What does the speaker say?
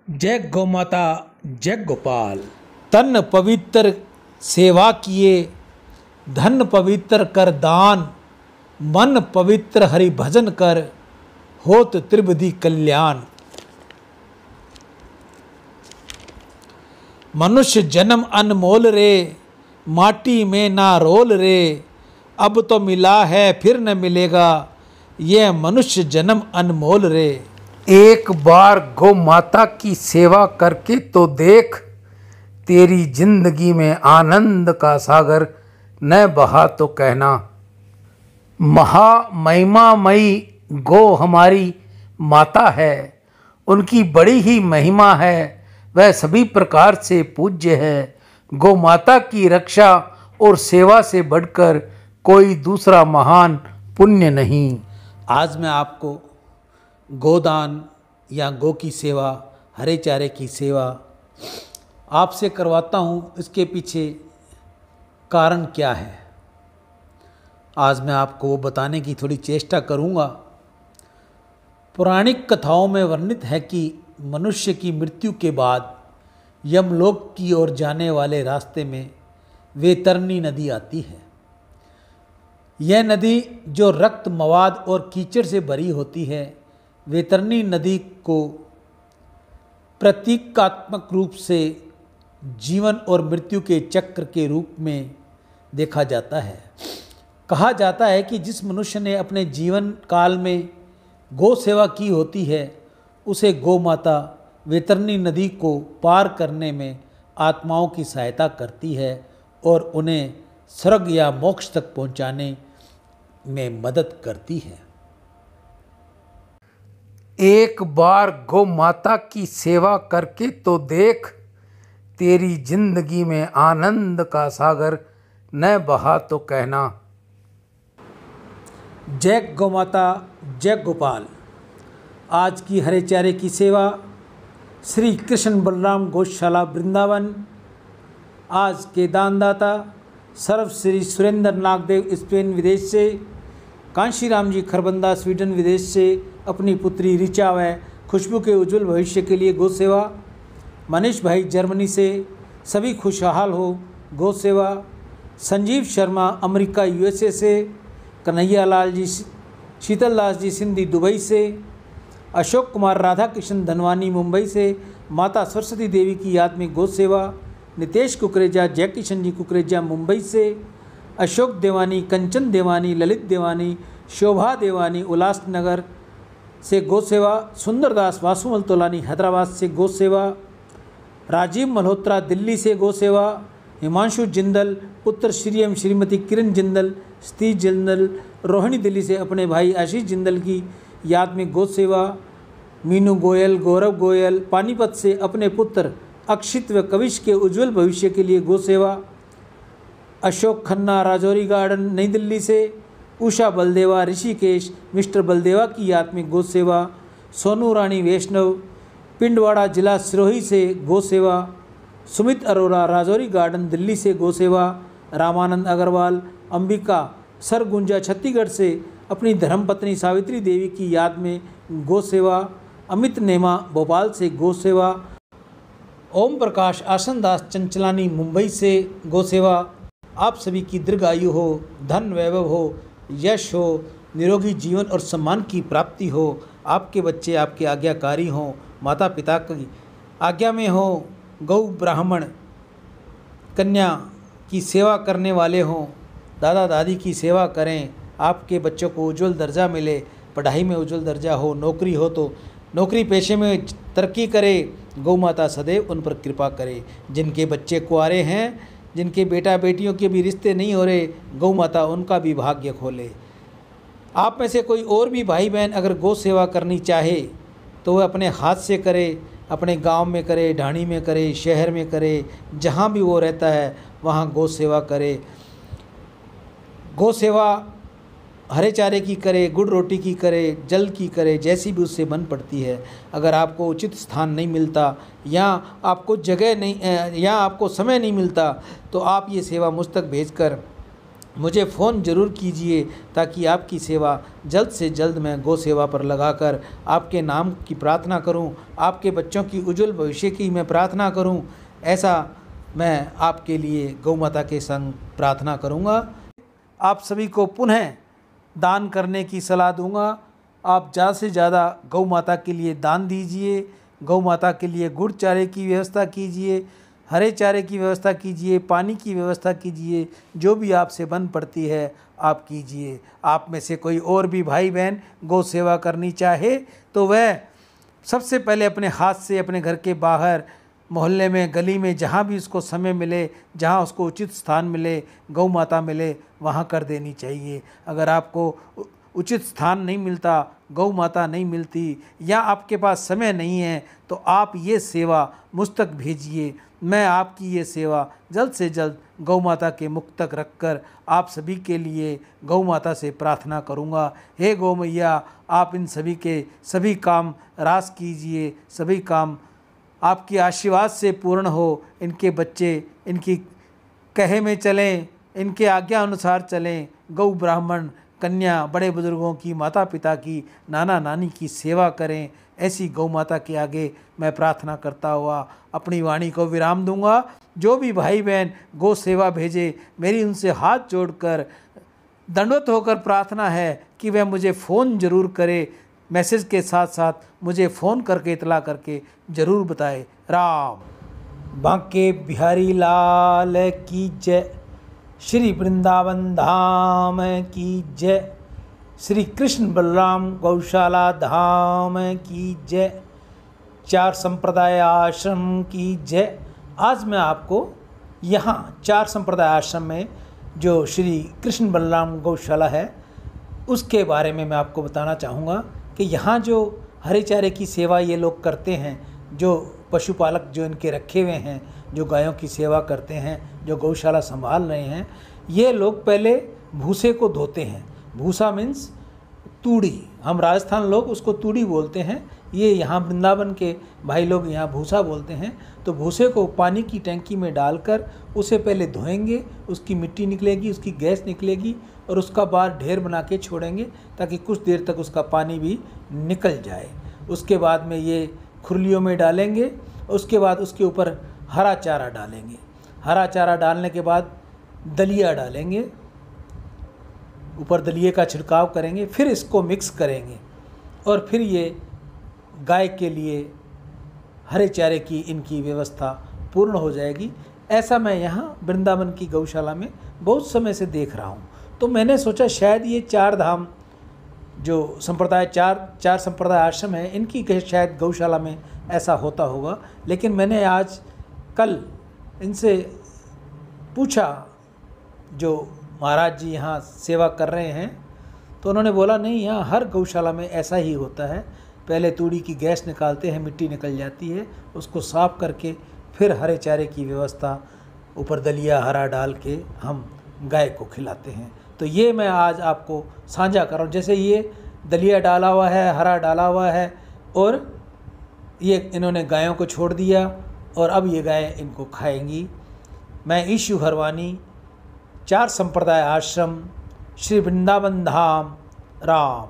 जय गौ माता, जय गोपाल। तन पवित्र सेवा किए, धन पवित्र कर दान, मन पवित्र हरि भजन कर, होत त्रिविधि कल्याण। मनुष्य जन्म अनमोल रे, माटी में ना रोल रे, अब तो मिला है फिर न मिलेगा, यह मनुष्य जन्म अनमोल रे। एक बार गौ माता की सेवा करके तो देख, तेरी जिंदगी में आनंद का सागर न बहा तो कहना। महामहिमामयी गौ हमारी माता है, उनकी बड़ी ही महिमा है, वह सभी प्रकार से पूज्य है। गौ माता की रक्षा और सेवा से बढ़कर कोई दूसरा महान पुण्य नहीं। आज मैं आपको गोदान या गौ की सेवा, हरे चारे की सेवा आपसे करवाता हूँ। इसके पीछे कारण क्या है, आज मैं आपको वो बताने की थोड़ी चेष्टा करूँगा। पौराणिक कथाओं में वर्णित है कि मनुष्य की मृत्यु के बाद यमलोक की ओर जाने वाले रास्ते में वैतरणी नदी आती है। यह नदी जो रक्त, मवाद और कीचड़ से भरी होती है, वैतरणी नदी को प्रतीकात्मक रूप से जीवन और मृत्यु के चक्र के रूप में देखा जाता है। कहा जाता है कि जिस मनुष्य ने अपने जीवन काल में गौ सेवा की होती है, उसे गौ माता वैतरणी नदी को पार करने में आत्माओं की सहायता करती है और उन्हें स्वर्ग या मोक्ष तक पहुंचाने में मदद करती है। एक बार गौ माता की सेवा करके तो देख, तेरी जिंदगी में आनंद का सागर न बहा तो कहना। जय गौ माता, जय गोपाल। आज की हरे चारे की सेवा श्री कृष्ण बलराम गौशाला वृंदावन। आज के दानदाता सर्व श्री सुरेंद्र नागदेव स्पेन विदेश से, कांशीराम जी खरबंदा स्वीडन विदेश से अपनी पुत्री ऋचा व खुशबू के उज्जवल भविष्य के लिए गौ सेवा। मनीष भाई जर्मनी से सभी खुशहाल हो गौ सेवा। संजीव शर्मा अमेरिका यूएसए से, कन्हैया लाल जी शीतल दास जी सिंधी दुबई से, अशोक कुमार राधा कृष्ण धनवानी मुंबई से माता सरस्वती देवी की याद में गौ सेवा। नितेश कुकरेजा जय किशन जी कुकरेजा मुंबई से, अशोक देवानी, कंचन देवानी, ललित देवानी, शोभा देवानी उल्लासनगर से गौ सेवा। सुंदरदास वासुमल तोलानी हैदराबाद से गौ सेवा। राजीव मल्होत्रा दिल्ली से गौ सेवा। हिमांशु जिंदल पुत्र श्री एवं श्रीमती किरण जिंदल, सतीश जिंदल रोहिणी दिल्ली से अपने भाई आशीष जिंदल की याद में गौ सेवा। मीनू गोयल, गौरव गोयल पानीपत से अपने पुत्र अक्षित व कविश के उज्जवल भविष्य के लिए गौ सेवा। अशोक खन्ना राजौरी गार्डन नई दिल्ली से, उषा बलदेवा ऋषिकेश मिस्टर बलदेवा की याद में गौ सेवा। सोनू रानी वैष्णव पिंडवाड़ा जिला सिरोही से गौ सेवा। सुमित अरोरा राजौरी गार्डन दिल्ली से गौ सेवा। रामानंद अग्रवाल अंबिका सरगुंजा छत्तीसगढ़ से अपनी धर्मपत्नी सावित्री देवी की याद में गौ सेवा। अमित नेमा भोपाल से गौ सेवा। ओम प्रकाश आसनदास चंचलानी मुंबई से गौ सेवा। आप सभी की दीर्घायु हो, धन वैभव हो, यश हो, निरोगी जीवन और सम्मान की प्राप्ति हो। आपके बच्चे आपके आज्ञाकारी हों, माता पिता की आज्ञा में हो, गौ ब्राह्मण कन्या की सेवा करने वाले हों, दादा दादी की सेवा करें, आपके बच्चों को उज्जवल दर्जा मिले, पढ़ाई में उज्जवल दर्जा हो, नौकरी हो तो नौकरी पेशे में तरक्की करे। गौ माता सदैव उन पर कृपा करे। जिनके बच्चे कुंवारे हैं, जिनके बेटा बेटियों के भी रिश्ते नहीं हो रहे, गौ माता उनका भी भाग्य खोले। आप में से कोई और भी भाई बहन अगर गौ सेवा करनी चाहे तो वह अपने हाथ से करे, अपने गांव में करे, ढाणी में करे, शहर में करे, जहां भी वो रहता है वहां गौ सेवा करे। गौ सेवा हरे चारे की करे, गुड़ रोटी की करे, जल की करे, जैसी भी उससे बन पड़ती है। अगर आपको उचित स्थान नहीं मिलता या आपको जगह नहीं या आपको समय नहीं मिलता तो आप ये सेवा मुझ तक भेजकर मुझे फ़ोन ज़रूर कीजिए ताकि आपकी सेवा जल्द से जल्द मैं गौ सेवा पर लगाकर आपके नाम की प्रार्थना करूं, आपके बच्चों की उज्जवल भविष्य की मैं प्रार्थना करूं। ऐसा मैं आपके लिए गौ माता के संग प्रार्थना करूंगा। आप सभी को पुनः दान करने की सलाह दूंगा। आप ज़्यादा से ज़्यादा गौ माता के लिए दान दीजिए। गौ माता के लिए गुड़ चारे की व्यवस्था कीजिए, हरे चारे की व्यवस्था कीजिए, पानी की व्यवस्था कीजिए। जो भी आपसे बन पड़ती है आप कीजिए। आप में से कोई और भी भाई बहन गौ सेवा करनी चाहे तो वह सबसे पहले अपने हाथ से अपने घर के बाहर, मोहल्ले में, गली में, जहाँ भी उसको समय मिले, जहाँ उसको उचित स्थान मिले, गौ माता मिले, वहाँ कर देनी चाहिए। अगर आपको उचित स्थान नहीं मिलता, गौ माता नहीं मिलती या आपके पास समय नहीं है तो आप ये सेवा मुझ तक भेजिए। मैं आपकी ये सेवा जल्द से जल्द गौ माता के मुख तक रखकर आप सभी के लिए गौ माता से प्रार्थना करूँगा। हे गौ मैया, आप इन सभी के सभी काम रास कीजिए, सभी काम आपके आशीर्वाद से पूर्ण हो। इनके बच्चे इनकी कहे में चलें, इनके आज्ञा अनुसार चलें। गौ ब्राह्मण कन्या, बड़े बुजुर्गों की, माता पिता की, नाना नानी की सेवा करें। ऐसी गौ माता के आगे मैं प्रार्थना करता हुआ अपनी वाणी को विराम दूंगा। जो भी भाई बहन गौ सेवा भेजे, मेरी उनसे हाथ जोड़कर दंडवत होकर प्रार्थना है कि वह मुझे फ़ोन ज़रूर करे। मैसेज के साथ साथ मुझे फ़ोन करके इतला करके ज़रूर बताए। राम। बांके बिहारी लाल की जय। श्री वृंदावन धाम की जय। श्री कृष्ण बलराम गौशाला धाम की जय। चार संप्रदाय आश्रम की जय। आज मैं आपको यहाँ चार संप्रदाय आश्रम में जो श्री कृष्ण बलराम गौशाला है उसके बारे में मैं आपको बताना चाहूँगा कि यहाँ जो हरे चारे की सेवा ये लोग करते हैं, जो पशुपालक जो इनके रखे हुए हैं, जो गायों की सेवा करते हैं, जो गौशाला संभाल रहे हैं, ये लोग पहले भूसे को धोते हैं। भूसा मीन्स तूड़ी, हम राजस्थान लोग उसको तूड़ी बोलते हैं, ये यहाँ वृंदावन के भाई लोग यहाँ भूसा बोलते हैं। तो भूसे को पानी की टंकी में डालकर उसे पहले धोएंगे, उसकी मिट्टी निकलेगी, उसकी गैस निकलेगी और उसका बाद ढेर बना के छोड़ेंगे ताकि कुछ देर तक उसका पानी भी निकल जाए। उसके बाद में ये खुरलियों में डालेंगे। उसके बाद उसके ऊपर हरा चारा डालेंगे। हरा चारा डालने के बाद दलिया डालेंगे, ऊपर दलिए का छिड़काव करेंगे, फिर इसको मिक्स करेंगे और फिर ये गाय के लिए हरे चारे की इनकी व्यवस्था पूर्ण हो जाएगी। ऐसा मैं यहाँ वृंदावन की गौशाला में बहुत समय से देख रहा हूँ। तो मैंने सोचा शायद ये चार धाम जो संप्रदाय चार संप्रदाय आश्रम है, इनकी शायद गौशाला में ऐसा होता होगा। लेकिन मैंने आज कल इनसे पूछा, जो महाराज जी यहाँ सेवा कर रहे हैं, तो उन्होंने बोला नहीं, यहाँ हर गौशाला में ऐसा ही होता है। पहले तूड़ी की गैस निकालते हैं, मिट्टी निकल जाती है, उसको साफ करके फिर हरे चारे की व्यवस्था, ऊपर दलिया हरा डाल के हम गाय को खिलाते हैं। तो ये मैं आज आपको साझा कर रहा हूँ। जैसे ये दलिया डाला हुआ है, हरा डाला हुआ है और ये इन्होंने गायों को छोड़ दिया और अब ये गायें इनको खाएंगी। मैं ईशु हरवानी, चार संप्रदाय आश्रम, श्री वृंदावन धाम, राम।